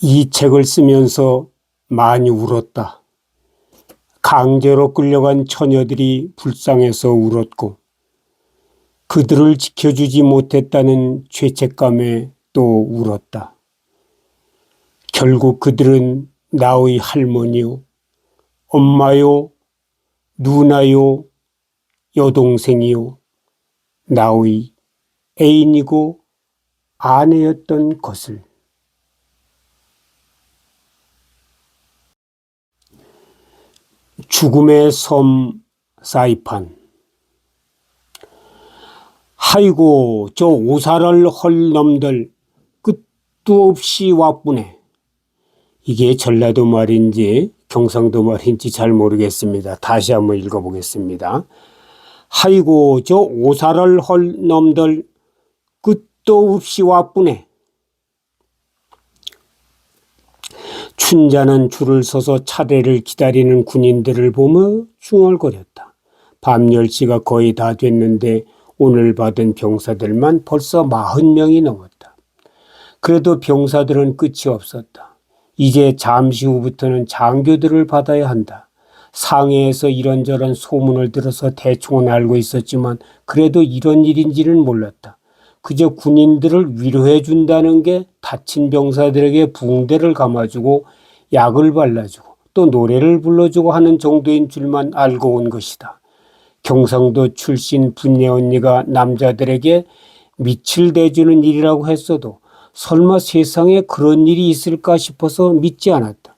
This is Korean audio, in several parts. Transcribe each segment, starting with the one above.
이 책을 쓰면서 많이 울었다. 강제로 끌려간 처녀들이 불쌍해서 울었고 그들을 지켜주지 못했다는 죄책감에 또 울었다. 결국 그들은 나의 할머니요, 엄마요, 누나요, 여동생이요, 나의 애인이고 아내였던 것을. 죽음의 섬 사이판. 아이고 저 오사를 헐 놈들 끝도 없이 왔구네. 이게 전라도 말인지 경상도 말인지 잘 모르겠습니다. 다시 한번 읽어보겠습니다. 아이고 저 오사를 헐 놈들 끝도 없이 왔구네. 춘자는 줄을 서서 차례를 기다리는 군인들을 보며 중얼거렸다. 밤 10시가 거의 다 됐는데 오늘 받은 병사들만 벌써 40명이 넘었다. 그래도 병사들은 끝이 없었다. 이제 잠시 후부터는 장교들을 받아야 한다. 상해에서 이런저런 소문을 들어서 대충은 알고 있었지만 그래도 이런 일인지는 몰랐다. 그저 군인들을 위로해 준다는 게 다친 병사들에게 붕대를 감아주고 약을 발라주고 또 노래를 불러주고 하는 정도인 줄만 알고 온 것이다. 경상도 출신 분녀 언니가 남자들에게 밑을 대주는 일이라고 했어도 설마 세상에 그런 일이 있을까 싶어서 믿지 않았다.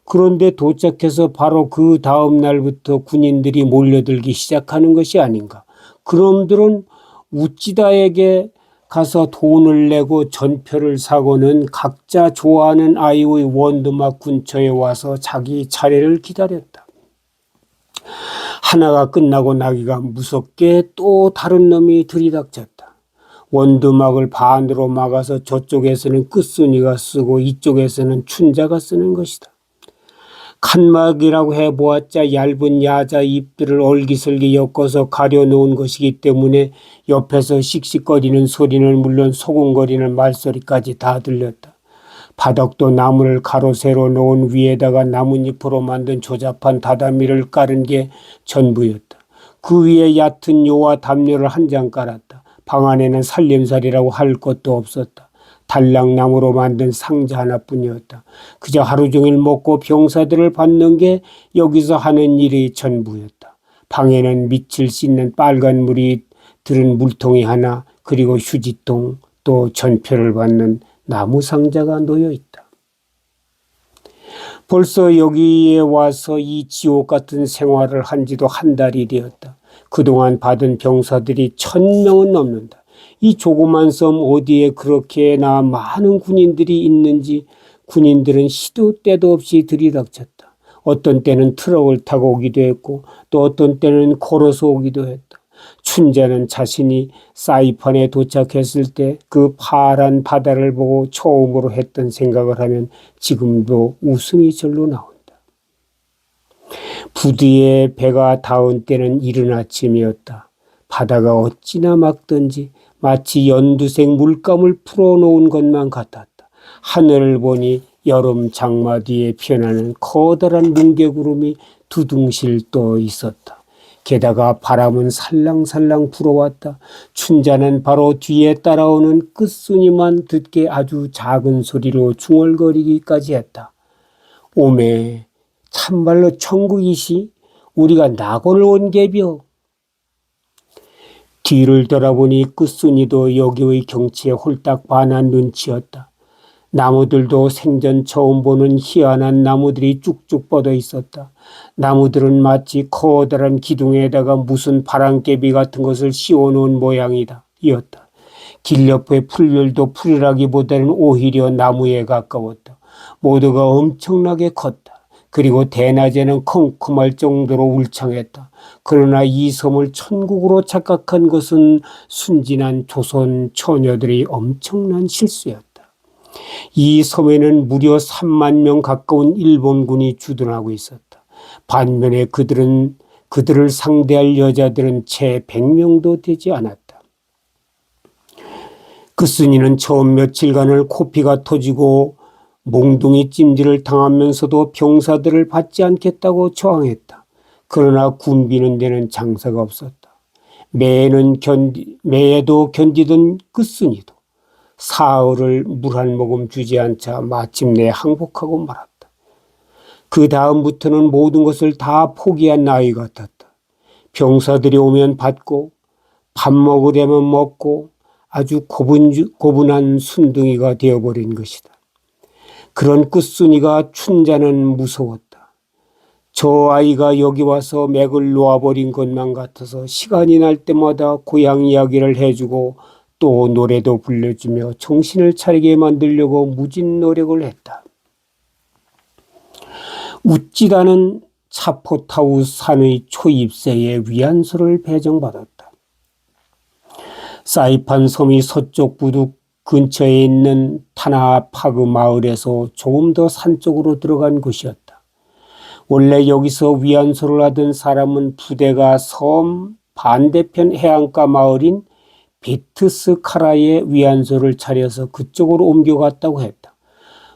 그런데 도착해서 바로 그 다음 날부터 군인들이 몰려들기 시작하는 것이 아닌가. 그놈들은 우찌다에게 가서 돈을 내고 전표를 사고는 각자 좋아하는 아이의 원두막 근처에 와서 자기 차례를 기다렸다. 하나가 끝나고 나기가 무섭게 또 다른 놈이 들이닥쳤다. 원두막을 반으로 막아서 저쪽에서는 끝순이가 쓰고 이쪽에서는 춘자가 쓰는 것이다. 칸막이라고 해보았자 얇은 야자 잎들을 얼기설기 엮어서 가려놓은 것이기 때문에 옆에서 씩씩거리는 소리는 물론 소곤거리는 말소리까지 다 들렸다. 바닥도 나무를 가로 세로 놓은 위에다가 나뭇잎으로 만든 조잡한 다다미를 깔은 게 전부였다. 그 위에 얕은 요와 담요를 한 장 깔았다. 방 안에는 살림살이라고 할 것도 없었다. 달랑나무로 만든 상자 하나뿐이었다. 그저 하루 종일 먹고 병사들을 받는 게 여기서 하는 일이 전부였다. 방에는 밑을 씻는 빨간 물이 들은 물통이 하나, 그리고 휴지통, 또 전표를 받는 나무 상자가 놓여 있다. 벌써 여기에 와서 이 지옥 같은 생활을 한 지도 한 달이 되었다. 그동안 받은 병사들이 1000명은 넘는다. 이 조그만 섬 어디에 그렇게나 많은 군인들이 있는지 군인들은 시도 때도 없이 들이닥쳤다. 어떤 때는 트럭을 타고 오기도 했고 또 어떤 때는 걸어서 오기도 했다. 춘자는 자신이 사이판에 도착했을 때 그 파란 바다를 보고 처음으로 했던 생각을 하면 지금도 웃음이 절로 나온다. 부두에 배가 닿은 때는 이른 아침이었다. 바다가 어찌나 맑던지 마치 연두색 물감을 풀어놓은 것만 같았다. 하늘을 보니 여름 장마 뒤에 피어나는 커다란 뭉게구름이 두둥실 떠 있었다. 게다가 바람은 살랑살랑 불어왔다. 춘자는 바로 뒤에 따라오는 끝순이만 듣게 아주 작은 소리로 중얼거리기까지 했다. 오메, 참말로 천국이시? 우리가 낙원을 온 게벼. 뒤를 돌아보니 끝순이도 여기의 경치에 홀딱 반한 눈치였다. 나무들도 생전 처음 보는 희한한 나무들이 쭉쭉 뻗어 있었다. 나무들은 마치 커다란 기둥에다가 무슨 바람개비 같은 것을 씌워놓은 모양이다. 이었다. 길 옆의 풀들도 풀이라기보다는 오히려 나무에 가까웠다. 모두가 엄청나게 컸다. 그리고 대낮에는 컴컴할 정도로 울창했다. 그러나 이 섬을 천국으로 착각한 것은 순진한 조선 처녀들이 엄청난 실수였다. 이 섬에는 무려 3만 명 가까운 일본군이 주둔하고 있었다. 반면에 그들을 상대할 여자들은 채 100명도 되지 않았다. 끝순이는 처음 며칠간을 코피가 터지고 몽둥이 찜질을 당하면서도 병사들을 받지 않겠다고 저항했다. 그러나 군비는 데는 장사가 없었다. 매에도 견디던 끝순이도 사흘을 물 한 모금 주지 않자 마침내 항복하고 말았다. 그 다음부터는 모든 것을 다 포기한 나이 같았다. 병사들이 오면 받고 밥 먹으려면 먹고 아주 고분한 순둥이가 되어버린 것이다. 그런 끝순이가 춘자는 무서웠다. 저 아이가 여기 와서 맥을 놓아버린 것만 같아서 시간이 날 때마다 고향 이야기를 해주고 또 노래도 불러주며 정신을 차리게 만들려고 무진 노력을 했다. 우찌다는 차포타우 산의 초입세에 위안소를 배정받았다. 사이판 섬이 서쪽 부두 근처에 있는 타나파그 마을에서 조금 더 산 쪽으로 들어간 곳이었다. 원래 여기서 위안소를 하던 사람은 부대가 섬 반대편 해안가 마을인 베트스카라에 위안소를 차려서 그쪽으로 옮겨갔다고 했다.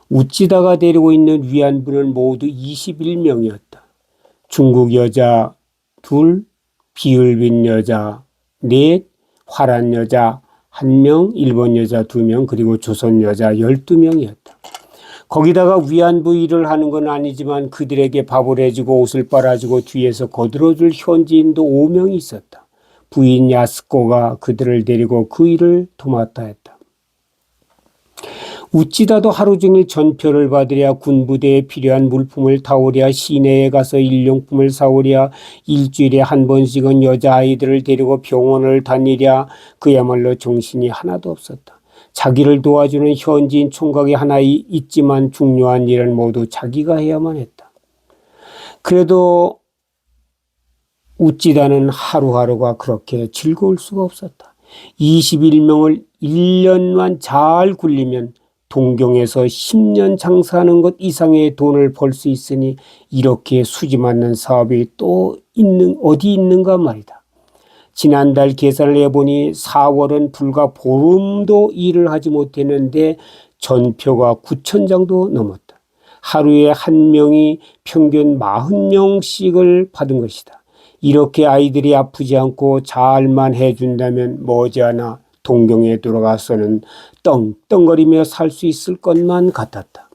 우찌다가 데리고 있는 위안부는 모두 21명이었다. 중국 여자 2, 비을빈 여자 4, 화란 여자 1명, 일본 여자 2명, 그리고 조선 여자 12명이었다. 거기다가 위안부 일을 하는 건 아니지만 그들에게 밥을 해주고 옷을 빨아주고 뒤에서 거들어줄 현지인도 5명이 있었다. 부인 야스코가 그들을 데리고 그 일을 도맡아 했다. 우찌다도 하루 종일 전표를 받으랴 군부대에 필요한 물품을 타오랴 시내에 가서 일용품을 사오랴 일주일에 한 번씩은 여자아이들을 데리고 병원을 다니랴 그야말로 정신이 하나도 없었다. 자기를 도와주는 현지인 총각이 하나 있지만 중요한 일은 모두 자기가 해야만 했다. 그래도 우찌다는 하루하루가 그렇게 즐거울 수가 없었다. 21명을 1년만 잘 굴리면 동경에서 10년 장사하는 것 이상의 돈을 벌 수 있으니 이렇게 수지 맞는 사업이 또 어디 있는가 말이다. 지난달 계산을 해보니 4월은 불과 보름도 일을 하지 못했는데 전표가 9,000장도 넘었다. 하루에 한 명이 평균 40명씩을 받은 것이다. 이렇게 아이들이 아프지 않고 잘만 해준다면 머지않아 동경에 돌아가서는 떵떵거리며 살 수 있을 것만 같았다.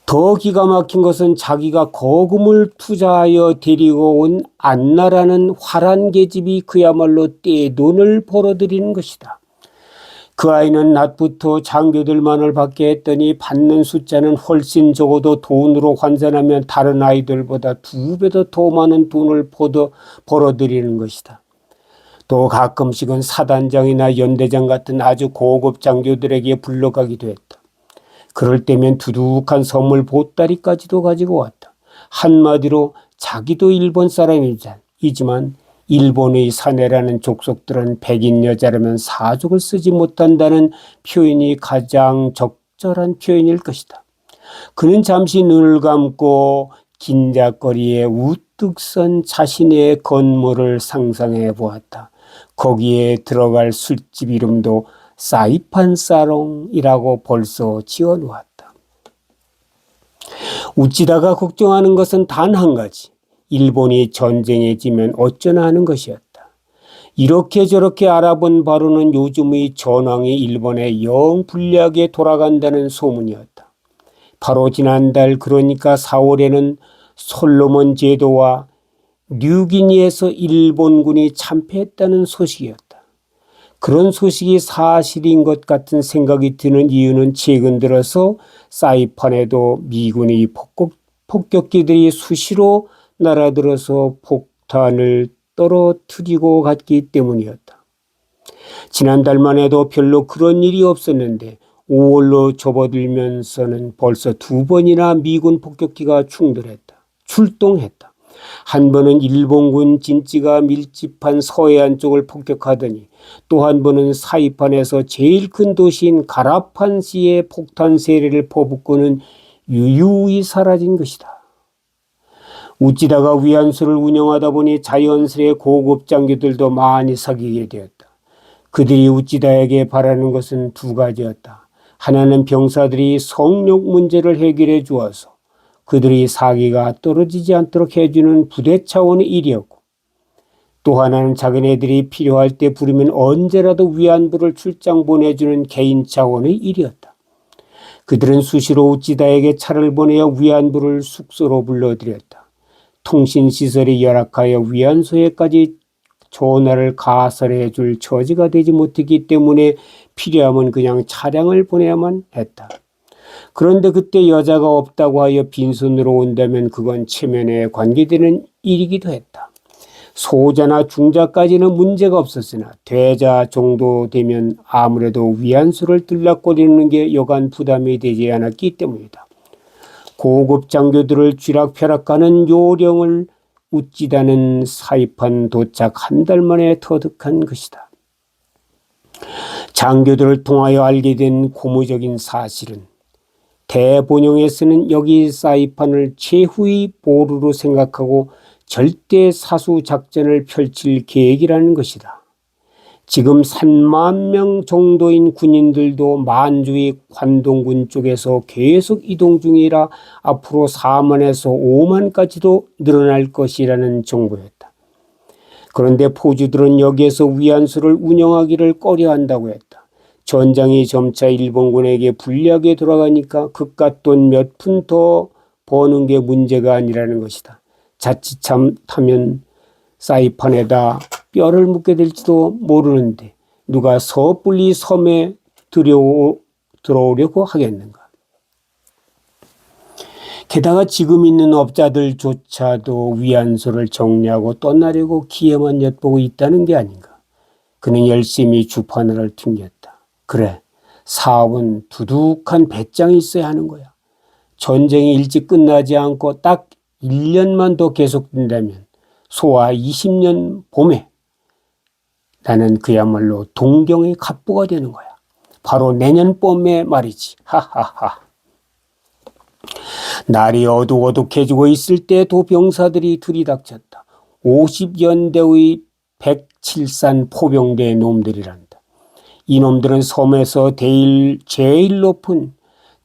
더 기가 막힌 것은 자기가 거금을 투자하여 데리고 온 안나라는 화란 계집이 그야말로 떼돈을 벌어들이는 것이다. 그 아이는 낮부터 장교들만을 받게 했더니 받는 숫자는 훨씬 적어도 돈으로 환산하면 다른 아이들보다 2배도 더 많은 돈을 벌어들이는 것이다. 또 가끔씩은 사단장이나 연대장 같은 아주 고급 장교들에게 불러가기도 했다. 그럴 때면 두둑한 선물 보따리까지도 가지고 왔다. 한마디로 자기도 일본 사람이지만 일본의 사내라는 족속들은 백인 여자라면 사족을 쓰지 못한다는 표현이 가장 적절한 표현일 것이다. 그는 잠시 눈을 감고 긴작거리에 우뚝 선 자신의 건물을 상상해 보았다. 거기에 들어갈 술집 이름도 사이판 사롱이라고 벌써 지어놓았다. 우찌다가 걱정하는 것은 단 한 가지. 일본이 전쟁에 지면 어쩌나 하는 것이었다. 이렇게 저렇게 알아본 바로는 요즘의 전황이 일본에 영 불리하게 돌아간다는 소문이었다. 바로 지난달 그러니까 4월에는 솔로몬 제도와 뉴기니에서 일본군이 참패했다는 소식이었다. 그런 소식이 사실인 것 같은 생각이 드는 이유는 최근 들어서 사이판에도 미군의 폭격기들이 수시로 날아들어서 폭탄을 떨어뜨리고 갔기 때문이었다. 지난달만 해도 별로 그런 일이 없었는데 5월로 접어들면서는 벌써 2번이나 미군 폭격기가 출동했다. 한 번은 일본군 진지가 밀집한 서해안 쪽을 폭격하더니 또 한 번은 사이판에서 제일 큰 도시인 가라판시의 폭탄 세례를 퍼붓고는 유유히 사라진 것이다. 우찌다가 위안소를 운영하다 보니 자연스레 고급 장교들도 많이 사귀게 되었다. 그들이 우찌다에게 바라는 것은 2가지였다. 하나는 병사들이 성욕 문제를 해결해 주어서 그들의 사기가 떨어지지 않도록 해주는 부대 차원의 일이었고, 또 하나는 자기네들이 필요할 때 부르면 언제라도 위안부를 출장 보내주는 개인 차원의 일이었다. 그들은 수시로 우찌다에게 차를 보내어 위안부를 숙소로 불러들였다. 통신시설이 열악하여 위안소에까지 전화를 가설해 줄 처지가 되지 못했기 때문에 필요하면 그냥 차량을 보내야만 했다. 그런데 그때 여자가 없다고 하여 빈손으로 온다면 그건 체면에 관계되는 일이기도 했다. 소자나 중자까지는 문제가 없었으나 대자 정도 되면 아무래도 위안소를 들락거리는 게 여간 부담이 되지 않았기 때문이다. 고급 장교들을 쥐락펴락하는 요령을 우찌다는 사이판 도착 한 달 만에 터득한 것이다. 장교들을 통하여 알게 된 고무적인 사실은 대본영에서는 여기 사이판을 최후의 보루로 생각하고 절대 사수 작전을 펼칠 계획이라는 것이다. 지금 3만 명 정도인 군인들도 만주의 관동군 쪽에서 계속 이동 중이라 앞으로 4만에서 5만까지도 늘어날 것이라는 정보였다. 그런데 포주들은 여기에서 위안소를 운영하기를 꺼려한다고 했다. 전장이 점차 일본군에게 불리하게 돌아가니까 그깟 돈 몇 푼 더 버는 게 문제가 아니라는 것이다. 자칫하면 사이판에다 뼈를 묻게 될지도 모르는데 누가 섣불리 섬에 들어오려고 하겠는가. 게다가 지금 있는 업자들조차도 위안소를 정리하고 떠나려고 기회만 엿보고 있다는 게 아닌가. 그는 열심히 주판을 튕겼다. 그래, 사업은 두둑한 배짱이 있어야 하는 거야. 전쟁이 일찍 끝나지 않고 딱 1년만 더 계속된다면 소와 20년 봄에 나는 그야말로 동경의 갑부가 되는 거야. 바로 내년 봄에 말이지. 하하하. 날이 어둑어둑해지고 있을 때 도병사들이 들이닥쳤다. 50연대의 107산 포병대 놈들이란다. 이놈들은 섬에서 제일 높은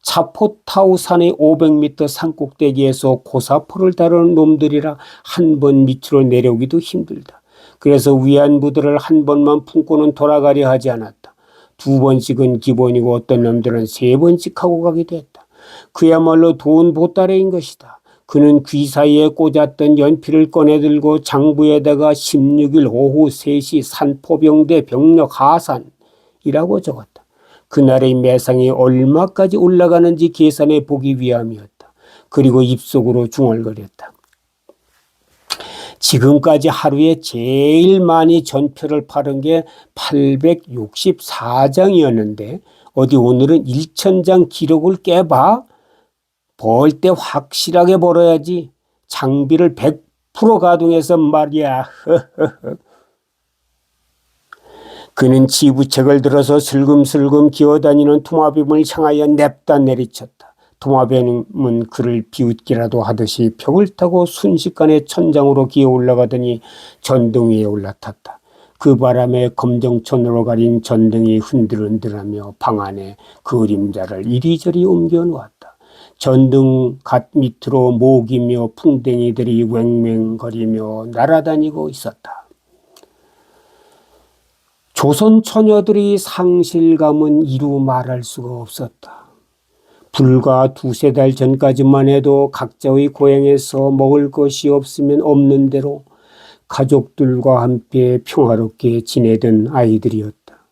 차포타우 산의 500m 산꼭대기에서 고사포를 다루는 놈들이라 한 번 밑으로 내려오기도 힘들다. 그래서 위안부들을 한 번만 품고는 돌아가려 하지 않았다. 2번씩은 기본이고 어떤 놈들은 3번씩 하고 가기도 했다. 그야말로 돈 보따리인 것이다. 그는 귀 사이에 꽂았던 연필을 꺼내들고 장부에다가 16일 오후 3시 산포병대 병력 하산이라고 적었다. 그날의 매상이 얼마까지 올라가는지 계산해 보기 위함이었다. 그리고 입속으로 중얼거렸다. 지금까지 하루에 제일 많이 전표를 팔은 게 864장이었는데 어디 오늘은 1000장 기록을 깨봐? 벌 때 확실하게 벌어야지. 장비를 100% 가동해서 말이야. 그는 지부책을 들어서 슬금슬금 기어다니는 도마뱀을 향하여 냅다 내리쳤다. 도마뱀은 그를 비웃기라도 하듯이 벽을 타고 순식간에 천장으로 기어 올라가더니 전등 위에 올라탔다. 그 바람에 검정천으로 가린 전등이 흔들흔들하며 방 안에 그림자를 이리저리 옮겨 놓았다. 전등 갓 밑으로 모기며 풍뎅이들이 왱왱거리며 날아다니고 있었다. 조선 처녀들의 상실감은 이루 말할 수가 없었다. 불과 2-3달 전까지만 해도 각자의 고향에서 먹을 것이 없으면 없는 대로 가족들과 함께 평화롭게 지내던 아이들이었다.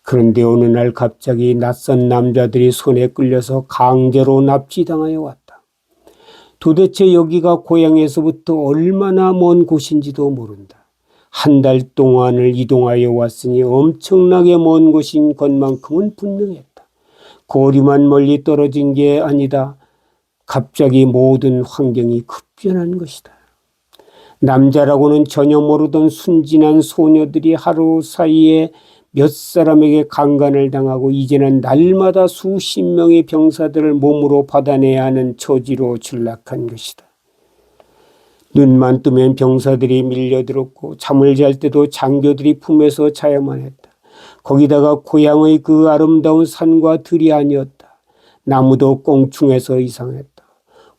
그런데 어느 날 갑자기 낯선 남자들이 손에 끌려서 강제로 납치당하여 왔다. 도대체 여기가 고향에서부터 얼마나 먼 곳인지도 모른다. 한 달 동안을 이동하여 왔으니 엄청나게 먼 곳인 것만큼은 분명했다. 거리만 멀리 떨어진 게 아니다. 갑자기 모든 환경이 급변한 것이다. 남자라고는 전혀 모르던 순진한 소녀들이 하루 사이에 몇 사람에게 강간을 당하고 이제는 날마다 수십 명의 병사들을 몸으로 받아내야 하는 처지로 전락한 것이다. 눈만 뜨면 병사들이 밀려들었고 잠을 잘 때도 장교들이 품에서 자야만 했다. 거기다가 고향의 그 아름다운 산과 들이 아니었다. 나무도 꽁충해서 이상했다.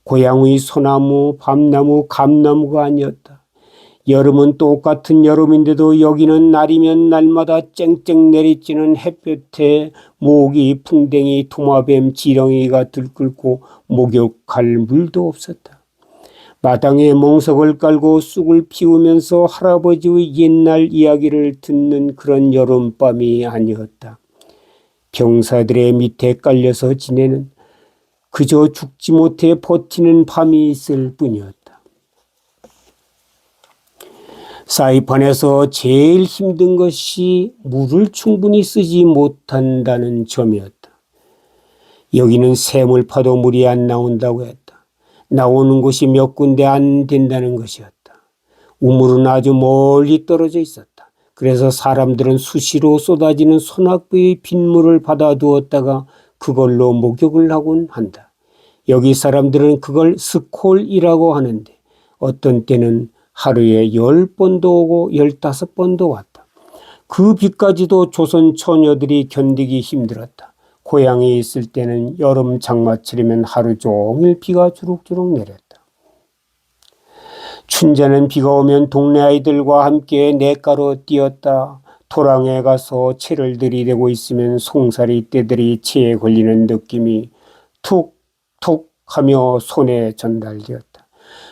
고향의 소나무, 밤나무, 감나무가 아니었다. 여름은 똑같은 여름인데도 여기는 날이면 날마다 쨍쨍 내리쬐는 햇볕에 모기, 풍뎅이, 도마뱀, 지렁이가 들끓고 목욕할 물도 없었다. 마당에 멍석을 깔고 쑥을 피우면서 할아버지의 옛날 이야기를 듣는 그런 여름밤이 아니었다. 병사들의 밑에 깔려서 지내는 그저 죽지 못해 버티는 밤이 있을 뿐이었다. 사이판에서 제일 힘든 것이 물을 충분히 쓰지 못한다는 점이었다. 여기는 샘을 파도 물이 안 나온다고 했다. 나오는 곳이 몇 군데 안 된다는 것이었다. 우물은 아주 멀리 떨어져 있었다. 그래서 사람들은 수시로 쏟아지는 소낙비의 빗물을 받아두었다가 그걸로 목욕을 하곤 한다. 여기 사람들은 그걸 스콜이라고 하는데 어떤 때는 하루에 10번도 오고 15번도 왔다. 그 비까지도 조선 처녀들이 견디기 힘들었다. 고향에 있을 때는 여름 장마철이면 하루 종일 비가 주룩주룩 내렸다. 춘자는 비가 오면 동네 아이들과 함께 냇가로 뛰었다. 토랑에 가서 채를 들이대고 있으면 송사리 떼들이 채에 걸리는 느낌이 툭툭 하며 손에 전달되었다.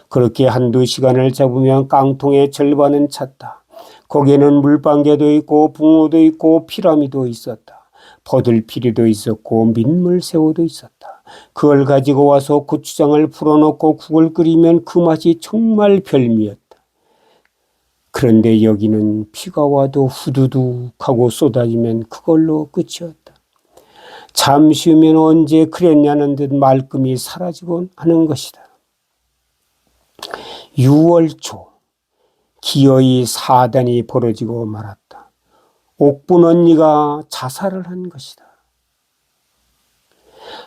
그렇게 한두 시간을 잡으면 깡통의 절반은 찼다. 거기에는 물방개도 있고 붕어도 있고 피라미도 있었다. 버들피리도 있었고 민물새우도 있었다. 그걸 가지고 와서 고추장을 풀어놓고 국을 끓이면 그 맛이 정말 별미였다. 그런데 여기는 비가 와도 후두둑하고 쏟아지면 그걸로 끝이었다. 잠시 후면 언제 그랬냐는 듯 말끔히 사라지곤 하는 것이다. 6월 초 기어이 사단이 벌어지고 말았다. 옥분 언니가 자살을 한 것이다.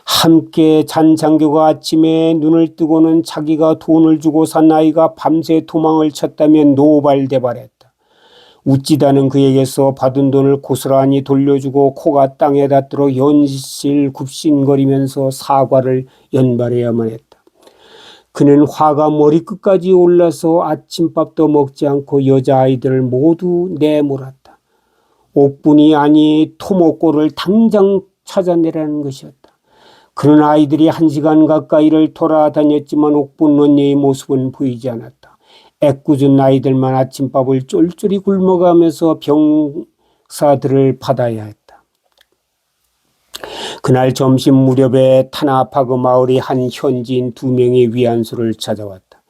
함께 잔 장교가 아침에 눈을 뜨고는 자기가 돈을 주고 산 아이가 밤새 도망을 쳤다며 노발대발했다. 웃지다는 그에게서 받은 돈을 고스란히 돌려주고 코가 땅에 닿도록 연실 굽신거리면서 사과를 연발해야만 했다. 그는 화가 머리끝까지 올라서 아침밥도 먹지 않고 여자아이들을 모두 내몰았다. 옥분이 아니 토목고를 당장 찾아내라는 것이었다. 그런 아이들이 1시간 가까이를 돌아다녔지만 옥분 언니의 모습은 보이지 않았다. 애꿎은 아이들만 아침밥을 쫄쫄이 굶어가면서 병사들을 받아야 했다. 그날 점심 무렵에 타나파그 마을의 한 현지인 2명이 위안소를 찾아왔다.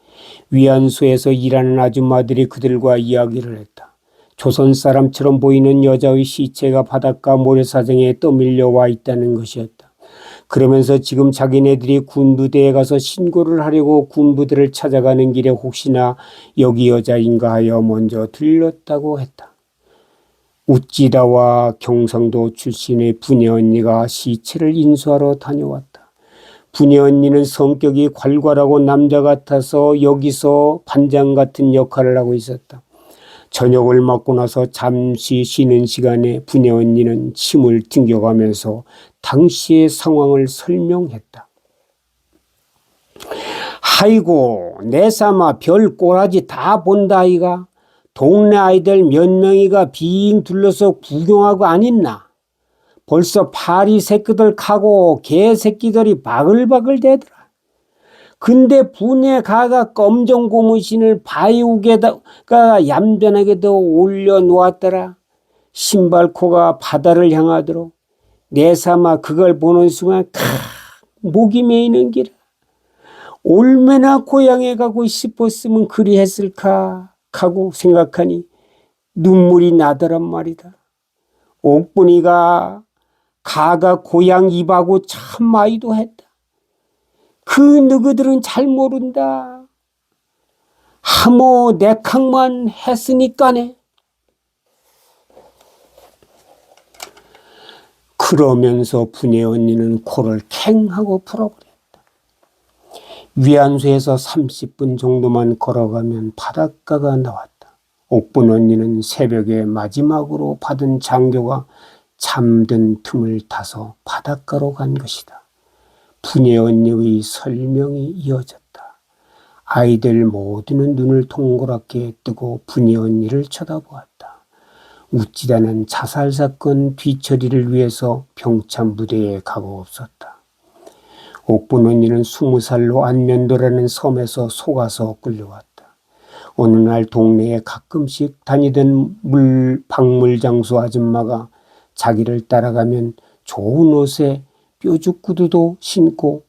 위안소에서 일하는 아줌마들이 그들과 이야기를 했다. 조선 사람처럼 보이는 여자의 시체가 바닷가 모래사장에 떠밀려 와 있다는 것이었다. 그러면서 지금 자기네들이 군부대에 가서 신고를 하려고 군부대를 찾아가는 길에 혹시나 여기 여자인가 하여 먼저 들렀다고 했다. 우찌다와 경상도 출신의 분예 언니가 시체를 인수하러 다녀왔다. 분예 언니는 성격이 괄괄하고 남자 같아서 여기서 반장 같은 역할을 하고 있었다. 저녁을 먹고 나서 잠시 쉬는 시간에 분예 언니는 침을 튕겨가면서 당시의 상황을 설명했다. 아이고 내 삼아 별 꼬라지 다 본다 아이가. 동네 아이들 몇 명이가 빙 둘러서 구경하고 안 있나. 벌써 파리 새끼들 카고 개 새끼들이 바글바글 대더라. 근데 분에 가가 검정 고무신을 바위우에다가 얌전하게도 올려놓았더라. 신발코가 바다를 향하도록. 내 삼아 그걸 보는 순간 목이 메이는 기라. 얼마나 고향에 가고 싶었으면 그리 했을까 하고 생각하니 눈물이 나더란 말이다. 옥분이가 가가 고향 입하고 참 많이도 했다. 그 너희들은 잘 모른다. 하모 내캉만 했으니까네. 그러면서 분예 언니는 코를 캥하고 풀어버렸다. 위안소에서 30분 정도만 걸어가면 바닷가가 나왔다. 옥분 언니는 새벽에 마지막으로 받은 장교가 잠든 틈을 타서 바닷가로 간 것이다. 분예 언니의 설명이 이어졌다. 아이들 모두는 눈을 동그랗게 뜨고 분예 언니를 쳐다보았다. 우찌다는 자살사건 뒤처리를 위해서 병참 부대에 가고 없었다. 옥분 언니는 20살로 안면도라는 섬에서 속아서 끌려왔다. 어느 날 동네에 가끔씩 다니던 박물장수 아줌마가 자기를 따라가면 좋은 옷에 뾰족 구두도 신고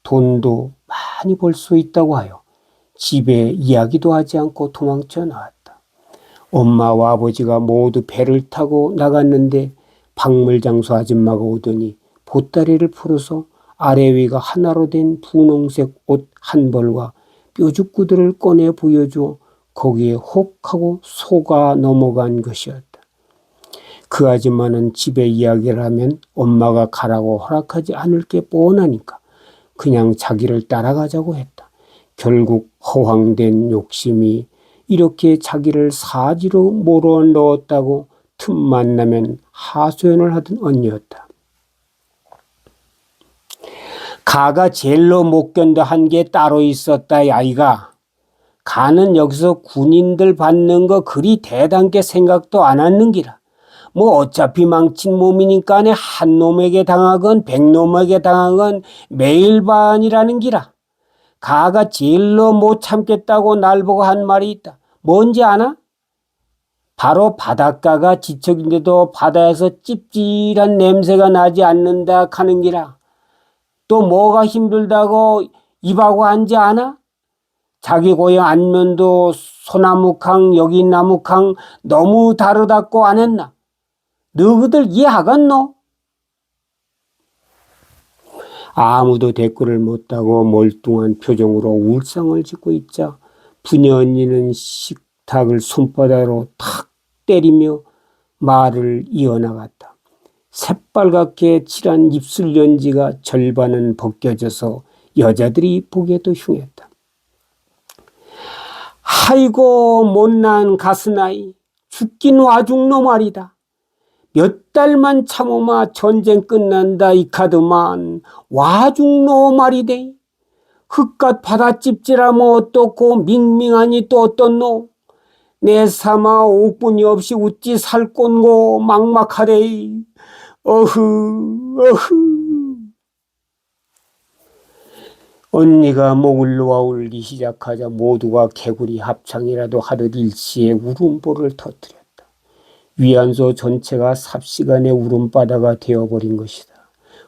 돈도 많이 벌 수 있다고 하여 집에 이야기도 하지 않고 도망쳐 나왔다. 엄마와 아버지가 모두 배를 타고 나갔는데 박물장수 아줌마가 오더니 보따리를 풀어서 아래 위가 하나로 된 분홍색 옷 한 벌과 뾰족 구두를 꺼내 보여주어 거기에 혹 하고 속아 넘어간 것이었다. 그 아줌마는 집에 이야기를 하면 엄마가 가라고 허락하지 않을 게 뻔하니까 그냥 자기를 따라가자고 했다. 결국 허황된 욕심이 이렇게 자기를 사지로 몰아넣었다고 틈만 나면 하소연을 하던 언니였다. 가가 제일로 못 견뎌 한 게 따로 있었다, 이 아이가. 가는 여기서 군인들 받는 거 그리 대단게 생각도 안 하는기라. 뭐 어차피 망친 몸이니까 한 놈에게 당하건 100놈에게 당하건 매일 반이라는 기라. 가가 제일로 못 참겠다고 날 보고 한 말이 있다. 뭔지 아나? 바로 바닷가가 지척인데도 바다에서 찝찝한 냄새가 나지 않는다 하는 기라. 또 뭐가 힘들다고 입하고 한지 아나? 자기 고향 안면도 소나무강 여기 나무강 너무 다르다고 안 했나? 너희들 이해하겠노? 아무도 댓글을 못하고 멀뚱한 표정으로 울상을 짓고 있자 분예 언니는 식탁을 손바닥으로 탁 때리며 말을 이어나갔다. 새빨갛게 칠한 입술 연지가 절반은 벗겨져서 여자들이 보기에도 흉했다. 아이고 못난 가스나이 죽긴 와죽노 말이다. 몇 달만 참으마 전쟁 끝난다 이 카드만 와죽노 말이대. 흙갓 바다찝질하면 어떻고 밍밍하니 또 어떻노. 내 삼아 옥분이 없이 우찌 살 꼰고 막막하대. 어흐 어흐. 언니가 목을 놓아 울기 시작하자 모두가 개구리 합창이라도 하듯 일시에 울음보를 터뜨렸다. 위안소 전체가 삽시간의 울음바다가 되어버린 것이다.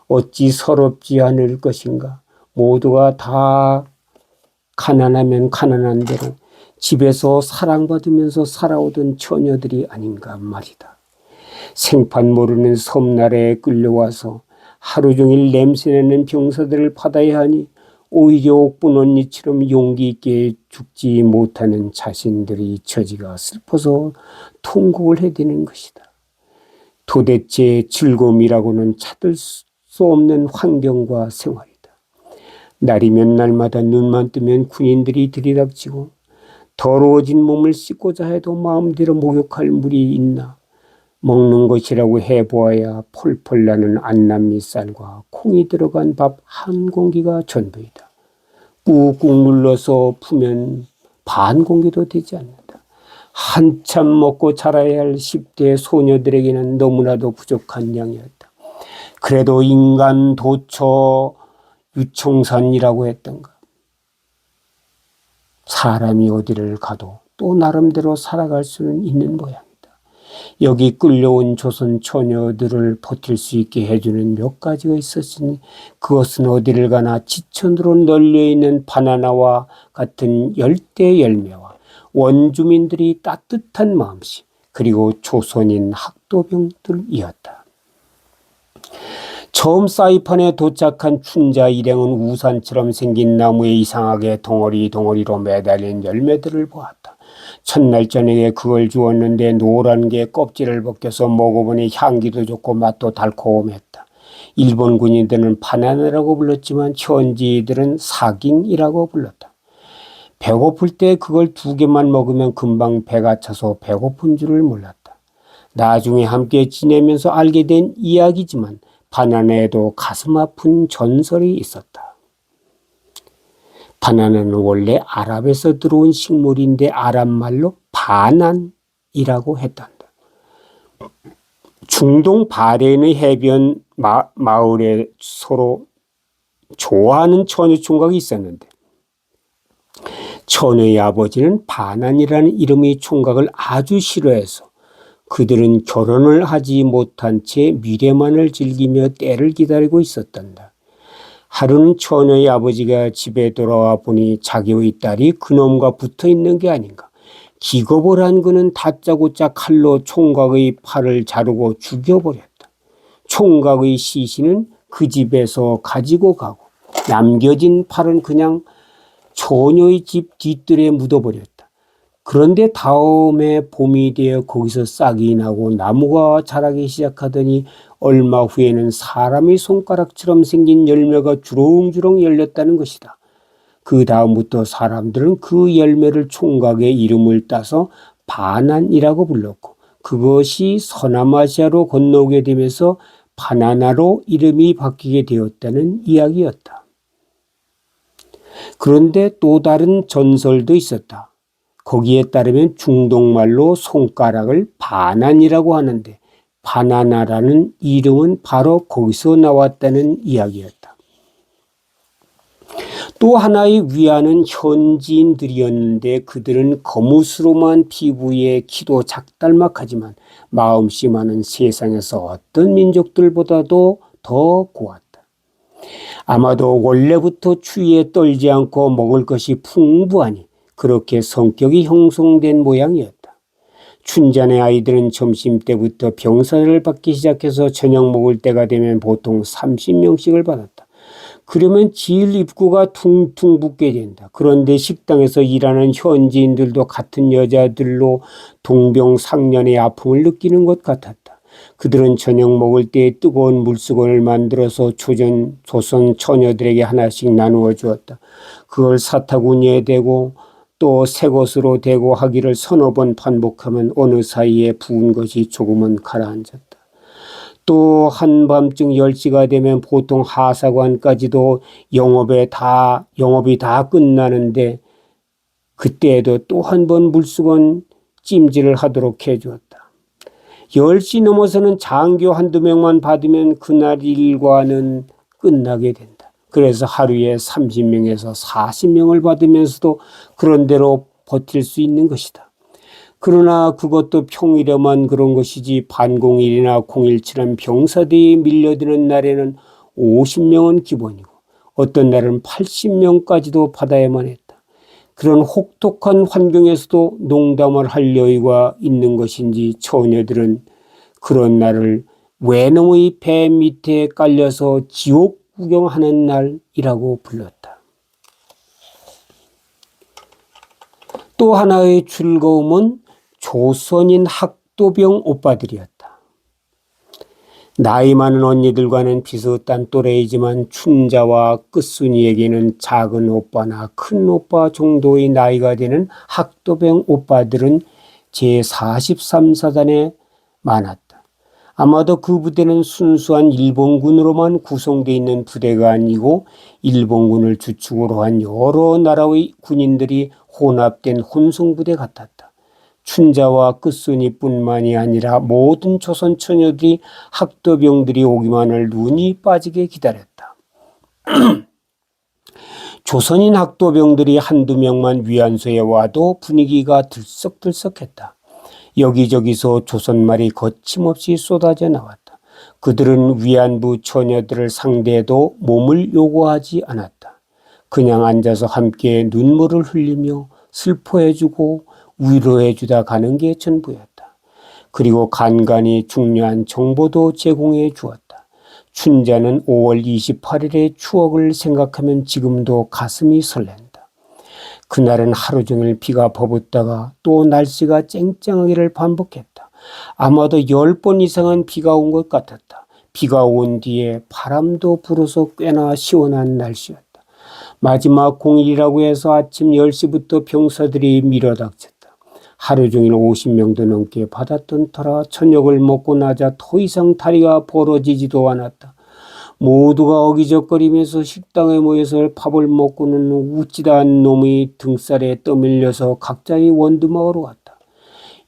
어찌 서럽지 않을 것인가. 모두가 다 가난하면 가난한 대로 집에서 사랑받으면서 살아오던 처녀들이 아닌가 말이다. 생판 모르는 섬나라에 끌려와서 하루 종일 냄새나는 병사들을 받아야 하니 오히려 옥분 언니처럼 용기 있게 죽지 못하는 자신들의 처지가 슬퍼서 통곡을 해대는 것이다. 도대체 즐거움이라고는 찾을 수 없는 환경과 생활이다. 날이면 날마다 눈만 뜨면 군인들이 들이닥치고 더러워진 몸을 씻고자 해도 마음대로 목욕할 물이 있나. 먹는 것이라고 해보아야 펄펄 나는 안남미쌀과 콩이 들어간 밥 한 공기가 전부이다. 꾹꾹 눌러서 푸면 반 공기도 되지 않는다. 한참 먹고 자라야 할 10대 소녀들에게는 너무나도 부족한 양이었다. 그래도 인간 도처 유청산이라고 했던가. 사람이 어디를 가도 또 나름대로 살아갈 수는 있는 모양이다. 여기 끌려온 조선 처녀들을 버틸 수 있게 해주는 몇 가지가 있었으니 그것은 어디를 가나 지천으로 널려있는 바나나와 같은 열대 열매와 원주민들이 따뜻한 마음씨 그리고 조선인 학도병들이었다. 처음 사이판에 도착한 춘자 일행은 우산처럼 생긴 나무에 이상하게 덩어리로 매달린 열매들을 보았다. 첫날 저녁에 그걸 주었는데 노란 게 껍질을 벗겨서 먹어보니 향기도 좋고 맛도 달콤했다. 일본 군인들은 바나나라고 불렀지만 현지인들은 사깅이라고 불렀다. 배고플 때 그걸 2개만 먹으면 금방 배가 차서 배고픈 줄을 몰랐다. 나중에 함께 지내면서 알게 된 이야기지만 바나나에도 가슴 아픈 전설이 있었다. 바나나는 원래 아랍에서 들어온 식물인데 아랍말로 바난이라고 했단다. 중동 바레인의 해변 마을에 서로 좋아하는 처녀 총각이 있었는데 처녀의 아버지는 바난이라는 이름의 총각을 아주 싫어해서 그들은 결혼을 하지 못한 채 미래만을 즐기며 때를 기다리고 있었단다. 하루는 처녀의 아버지가 집에 돌아와 보니 자기의 딸이 그놈과 붙어 있는 게 아닌가. 기겁을 한 그는 다짜고짜 칼로 총각의 팔을 자르고 죽여버렸다. 총각의 시신은 그 집에서 가지고 가고 남겨진 팔은 그냥 처녀의 집 뒤뜰에 묻어버렸다. 그런데 다음에 봄이 되어 거기서 싹이 나고 나무가 자라기 시작하더니 얼마 후에는 사람의 손가락처럼 생긴 열매가 주렁주렁 열렸다는 것이다. 그 다음부터 사람들은 그 열매를 총각의 이름을 따서 바난이라고 불렀고 그것이 서남아시아로 건너오게 되면서 바나나로 이름이 바뀌게 되었다는 이야기였다. 그런데 또 다른 전설도 있었다. 거기에 따르면 중동말로 손가락을 바난이라고 하는데 바나나라는 이름은 바로 거기서 나왔다는 이야기였다. 또 하나의 위안은 현지인들이었는데 그들은 거무스름한 피부에 키도 작달막하지만 마음씨만은 세상에서 어떤 민족들보다도 더 고왔다. 아마도 원래부터 추위에 떨지 않고 먹을 것이 풍부하니 그렇게 성격이 형성된 모양이었다. 춘잔의 아이들은 점심때부터 병사를 받기 시작해서 저녁 먹을 때가 되면 보통 30명씩을 받았다. 그러면 질 입구가 퉁퉁 붓게 된다. 그런데 식당에서 일하는 현지인들도 같은 여자들로 동병상련의 아픔을 느끼는 것 같았다. 그들은 저녁 먹을 때 뜨거운 물수건을 만들어서 조선 처녀들에게 하나씩 나누어 주었다. 그걸 사타구니에 대고 또 새 것으로 대고 하기를 서너 번 반복하면 어느 사이에 부은 것이 조금은 가라앉았다. 또 한밤중 10시가 되면 보통 하사관까지도 영업이 다 끝나는데 그때에도 또 한 번 물수건 찜질을 하도록 해주었다. 10시 넘어서는 장교 한두 명만 받으면 그날 일과는 끝나게 된다. 그래서 하루에 30명에서 40명을 받으면서도 그런 대로 버틸 수 있는 것이다. 그러나 그것도 평일에만 그런 것이지 반공일이나 공일처럼 병사들이 밀려드는 날에는 50명은 기본이고 어떤 날은 80명까지도 받아야만 했다. 그런 혹독한 환경에서도 농담을 할 여유가 있는 것인지 처녀들은 그런 날을 외놈의 배 밑에 깔려서 지옥 구경하는 날이라고 불렀다. 또 하나의 즐거움은 조선인 학도병 오빠들이었다. 나이 많은 언니들과는 비슷한 또래이지만 춘자와 끝순이에게는 작은 오빠나 큰 오빠 정도의 나이가 되는 학도병 오빠들은 제43사단에 많았다. 아마도 그 부대는 순수한 일본군으로만 구성되어 있는 부대가 아니고 일본군을 주축으로 한 여러 나라의 군인들이 혼합된 혼성부대 같았다. 춘자와 끝순이뿐만이 아니라 모든 조선 처녀들이 학도병들이 오기만을 눈이 빠지게 기다렸다. 조선인 학도병들이 한두 명만 위안소에 와도 분위기가 들썩들썩했다. 여기저기서 조선말이 거침없이 쏟아져 나왔다. 그들은 위안부 처녀들을 상대해도 몸을 요구하지 않았다. 그냥 앉아서 함께 눈물을 흘리며 슬퍼해주고 위로해주다 가는 게 전부였다. 그리고 간간히 중요한 정보도 제공해 주었다. 춘자는 5월 28일의 추억을 생각하면 지금도 가슴이 설렌다. 그날은 하루 종일 비가 퍼붓다가 또 날씨가 쨍쨍하기를 반복했다. 아마도 10번 이상은 비가 온 것 같았다. 비가 온 뒤에 바람도 불어서 꽤나 시원한 날씨였다. 마지막 공일이라고 해서 아침 10시부터 병사들이 밀어닥쳤다. 하루 종일 50명도 넘게 받았던 터라 저녁을 먹고 나자 더 이상 다리가 벌어지지도 않았다. 모두가 어기적거리면서 식당에 모여서 밥을 먹고는 웃지도 않은 놈의 등살에 떠밀려서 각자의 원두막으로 갔다.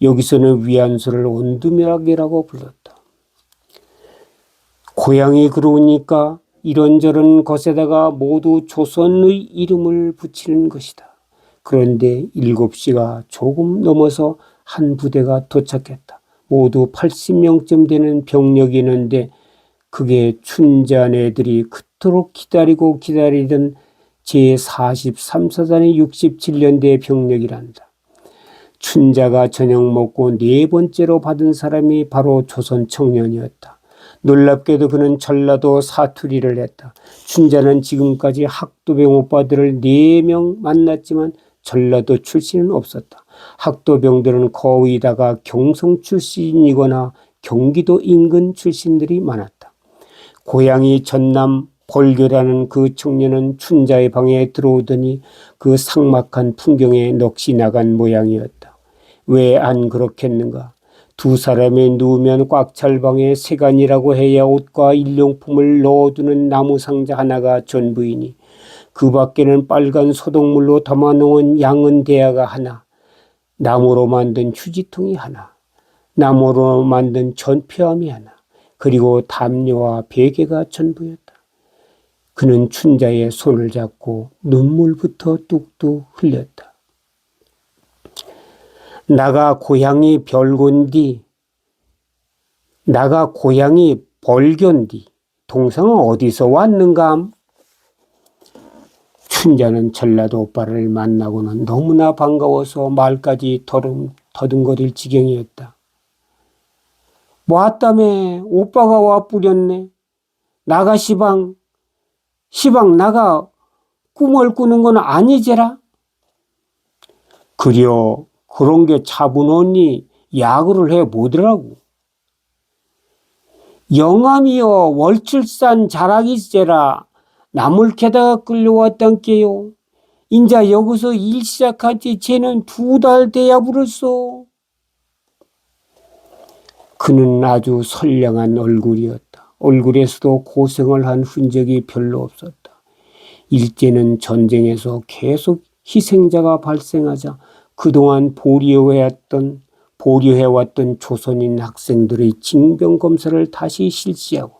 여기서는 위안소를 원두막이라고 불렀다. 고향이 그러니까 이런저런 것에다가 모두 조선의 이름을 붙이는 것이다. 그런데 7시가 조금 넘어서 한 부대가 도착했다. 모두 80명쯤 되는 병력이 있는데 그게 춘자네들이 그토록 기다리던 제43사단의 67년대 병력이란다. 춘자가 저녁 먹고 4번째로 받은 사람이 바로 조선 청년이었다. 놀랍게도 그는 전라도 사투리를 했다. 춘자는 지금까지 학도병 오빠들을 4명 만났지만 전라도 출신은 없었다. 학도병들은 거의 다가 경성 출신이거나 경기도 인근 출신들이 많았다. 고향이 전남 벌교라는 그 청년은 춘자의 방에 들어오더니 그 삭막한 풍경에 넋이 나간 모양이었다. 왜 안 그렇겠는가? 두 사람이 누우면 꽉 찰 방에 세간이라고 해야 옷과 일용품을 넣어두는 나무 상자 하나가 전부이니 그 밖에는 빨간 소독물로 담아놓은 양은 대야가 하나, 나무로 만든 휴지통이 하나, 나무로 만든 전폐함이 하나, 그리고 담요와 베개가 전부였다. 그는 춘자의 손을 잡고 눈물부터 뚝뚝 흘렸다. 나가 고향이 별곤디, 나가 고향이 벌견디, 동상은 어디서 왔는감? 춘자는 전라도 오빠를 만나고는 너무나 반가워서 말까지 더듬거릴 지경이었다. 왔다며 오빠가 와뿌렸네. 나가 시방 나가 꿈을 꾸는 건 아니제라? 그려 그런 게 차분하니 야구를 해 보더라고. 영암이여 월출산 자락이제라. 나물 캐다가 끌려왔단께요. 인자 여기서 일 시작하지 쟤는 2달 돼야 부렸어. 그는 아주 선량한 얼굴이었다. 얼굴에서도 고생을 한 흔적이 별로 없었다. 일제는 전쟁에서 계속 희생자가 발생하자 그동안 보류해왔던 조선인 학생들의 징병검사를 다시 실시하고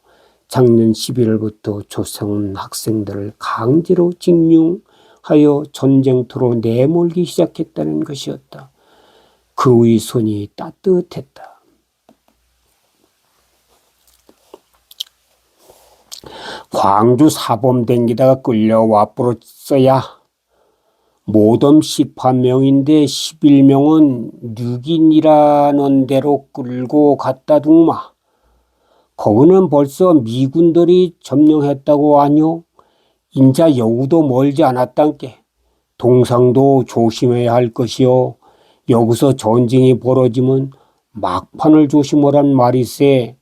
작년 11월부터 조선 학생들을 강제로 징용하여 전쟁터로 내몰기 시작했다는 것이었다. 그의 손이 따뜻했다. 광주 사범 댕기다가 끌려와 뿌렸어야. 모덤 18명인데 11명은 류긴이라는 데로 끌고 갔다 둥마. 거기는 벌써 미군들이 점령했다고 하뇨. 인자 여우도 멀지 않았단께. 동상도 조심해야 할 것이요. 여기서 전쟁이 벌어지면 막판을 조심하란 말이세.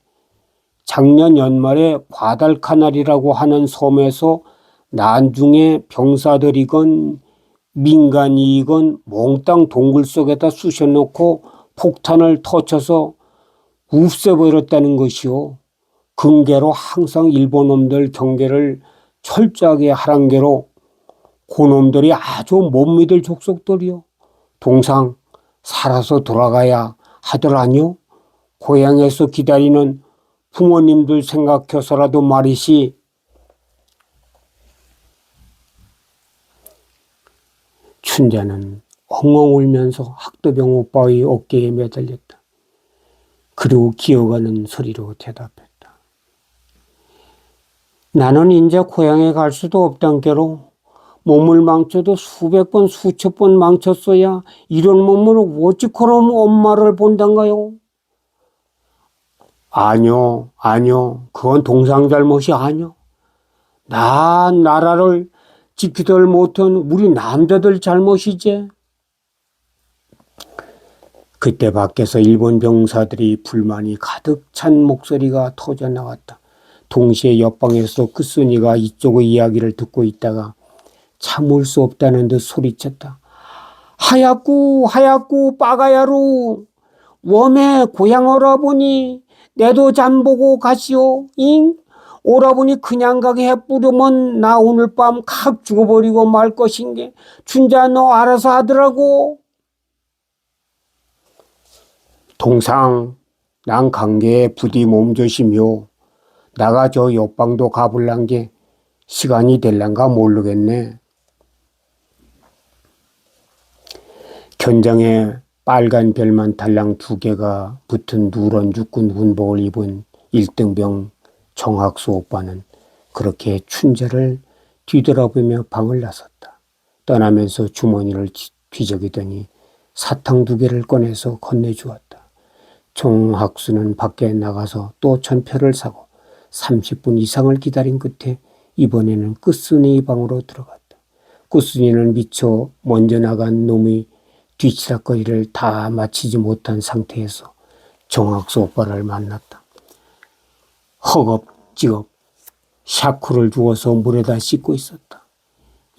작년 연말에 과달카날이라고 하는 섬에서 난중에 병사들이건 민간이건 몽땅 동굴 속에다 쑤셔놓고 폭탄을 터쳐서 없애버렸다는 것이요. 근계로 항상 일본 놈들 경계를 철저하게 하란 게로 그놈들이 아주 못 믿을 족속들이요. 동상 살아서 돌아가야 하더라뇨. 고향에서 기다리는 부모님들 생각해서라도 말이시. 춘자는 엉엉 울면서 학도병 오빠의 어깨에 매달렸다. 그리고 기어가는 소리로 대답했다. 나는 이제 고향에 갈 수도 없단께로. 몸을 망쳐도 수백 번 수천 번 망쳤어야 이런 몸으로 어찌 그럼 엄마를 본단가요? 아니요. 그건 동상 잘못이 아니요. 나라를 지키들 못한 우리 남자들 잘못이지. 그때 밖에서 일본 병사들이 불만이 가득 찬 목소리가 터져나왔다. 동시에 옆방에서 끝순이가 이쪽의 이야기를 듣고 있다가 참을 수 없다는 듯 소리쳤다. 하얗고 하얗고 빠가야루 웜에 고향 오라보니 내도 잠보고 가시오. 잉? 오라보니 그냥 가게 해뿌려면 나 오늘 밤 칵 죽어버리고 말 것인게 춘자 너 알아서 하더라고. 동상 난 관계에 부디 몸조심요. 나가 저 옆방도 가볼란 게 시간이 될란가 모르겠네. 견장에 빨간 별만 달랑 2개가 붙은 누런 육군 군복을 입은 1등병 정학수 오빠는 그렇게 춘자를 뒤돌아보며 방을 나섰다. 떠나면서 주머니를 뒤적이더니 사탕 2개를 꺼내서 건네주었다. 정학수는 밖에 나가서 또 전표를 사고 30분 이상을 기다린 끝에 이번에는 끝순이 방으로 들어갔다. 끝순이는 미처 먼저 나간 놈의 뒤치락거리를 다 마치지 못한 상태에서 정학수 오빠를 만났다. 허겁지겁 샤쿠를 주워서 물에다 씻고 있었다.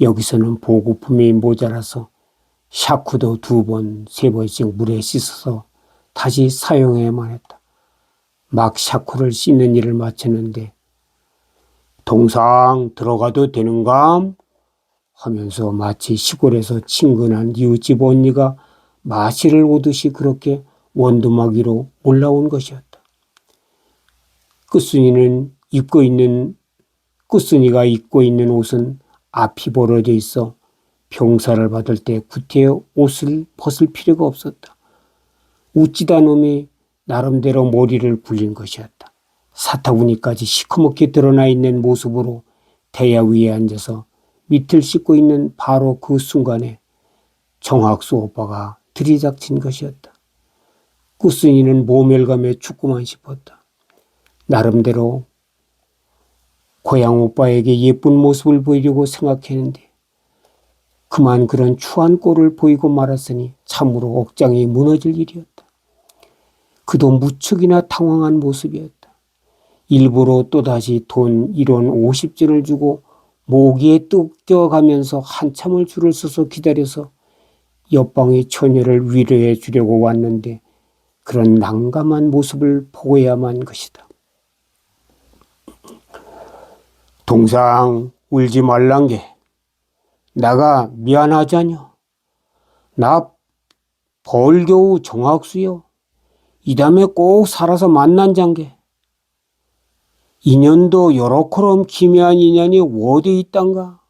여기서는 보급품이 모자라서 샤쿠도 2번, 3번씩 물에 씻어서 다시 사용해야만 했다. 막 샤쿠를 씻는 일을 마쳤는데 동상 들어가도 되는감? 하면서 마치 시골에서 친근한 이웃집 언니가 마시를 오듯이 그렇게 원두막위로 올라온 것이었다. 끝순이가 입고 있는 옷은 앞이 벌어져 있어 병사를 받을 때 구태여 옷을 벗을 필요가 없었다. 웃지다 놈이 나름대로 머리를 굴린 것이었다. 사타구니까지 시커멓게 드러나 있는 모습으로 대야 위에 앉아서 밑을 씻고 있는 바로 그 순간에 정학수 오빠가 들이닥친 것이었다. 끝순이는 모멸감에 죽고만 싶었다. 나름대로 고향 오빠에게 예쁜 모습을 보이려고 생각했는데 그만 그런 추한 꼴을 보이고 말았으니 참으로 억장이 무너질 일이었다. 그도 무척이나 당황한 모습이었다. 일부러 또다시 돈 1원 50전을 주고 모기에 뜯겨가면서 한참을 줄을 서서 기다려서 옆방의 처녀를 위로해 주려고 왔는데 그런 난감한 모습을 보고야만 것이다. 동상 울지 말란 게 나가 미안하자녀. 나 벌겨우 정학수요. 이 다음에 꼭 살아서 만난 장게. 인연도 여러코럼 기묘한 인연이 어디 있단가.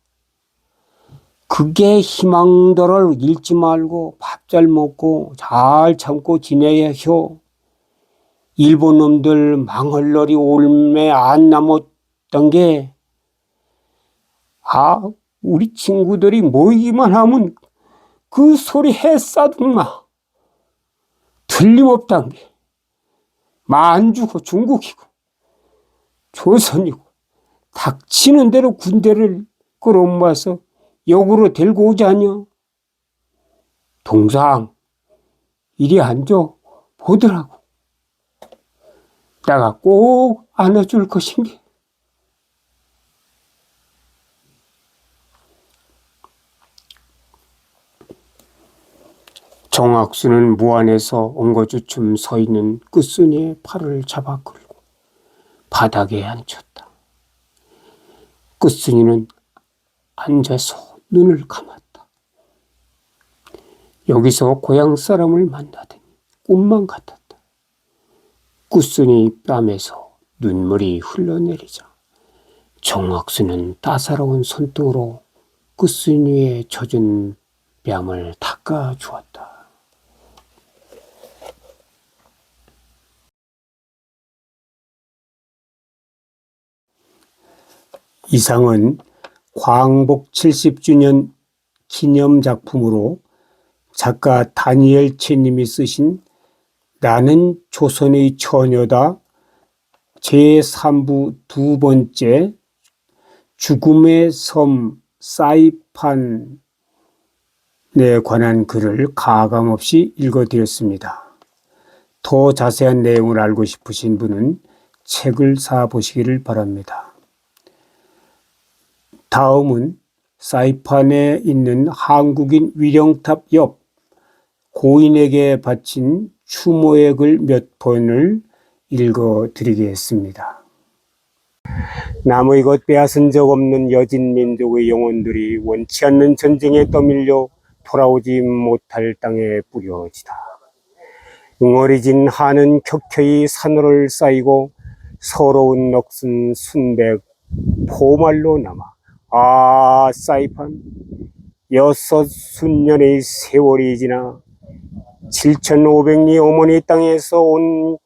그게 희망들을 잃지 말고 밥 잘 먹고 잘 참고 지내야 혀. 일본 놈들 망할 날이 올매 안 남았던 게 우리 친구들이 모이기만 하면 그 소리 해싸둥마 틀림없단 게 만주고 중국이고 조선이고 닥치는 대로 군대를 끌어모아서 역으로 데리고 오자녀. 동상 이리 앉아 보더라고. 내가 꼭 안아줄 것인게. 정학수는 무안에서 엉거주춤 서 있는 끝순이의 팔을 잡아 끌고 바닥에 앉혔다. 끝순이는 앉아서 눈을 감았다. 여기서 고향 사람을 만나더니 꿈만 같았다. 끝순이 뺨에서 눈물이 흘러내리자 정학수는 따사로운 손등으로 끝순이의 젖은 뺨을 닦아주었다. 이상은 광복 70주년 기념작품으로 작가 다니엘 채님이 쓰신 나는 조선의 처녀다 제3부 2번째 죽음의 섬 사이판에 관한 글을 가감없이 읽어드렸습니다. 더 자세한 내용을 알고 싶으신 분은 책을 사보시기를 바랍니다. 다음은 사이판에 있는 한국인 위령탑 옆 고인에게 바친 추모의 글 몇 번을 읽어드리겠습니다. 남의 것 빼앗은 적 없는 여진 민족의 영혼들이 원치 않는 전쟁에 떠밀려 돌아오지 못할 땅에 뿌려지다. 응어리진 한은 켜켜이 산호를 쌓이고 서러운 넋은 순백 포말로 남아. 아, 사이판, 60년의 세월이 지나 7,500리 어머니 땅에서 온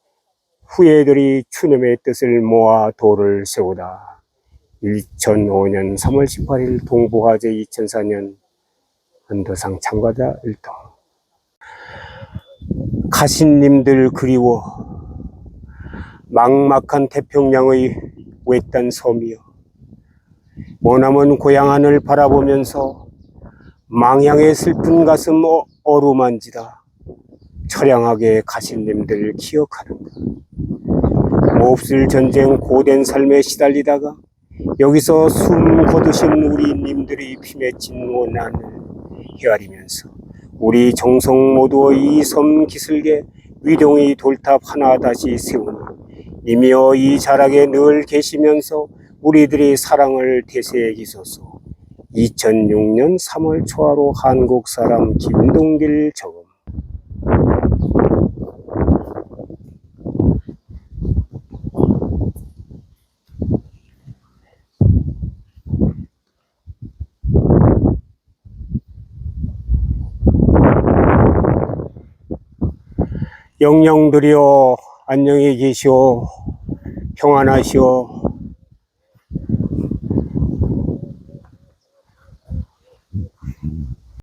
후예들이 추념의 뜻을 모아 도를 세우다. 2005년 3월 18일 동부화재 2004년 한도상 참가자 1등. 가신님들 그리워 막막한 태평양의 외딴 섬이여 머나먼 고향 하늘 바라보면서 망향의 슬픈 가슴 어루만지다. 처량하게 가신님들 기억하는가. 몹쓸 전쟁 고된 삶에 시달리다가 여기서 숨 거두신 우리 님들의 피 맺힌 원한을 헤아리면서 우리 정성 모두의 이 섬 기슭에 위동의 돌탑 하나 다시 세우니 이며 이 자락에 늘 계시면서 우리들의 사랑을 되새기소서. 2006년 3월 초하루 한국 사람 김동길 적음. 영령들이여 안녕히 계시오. 평안하시오.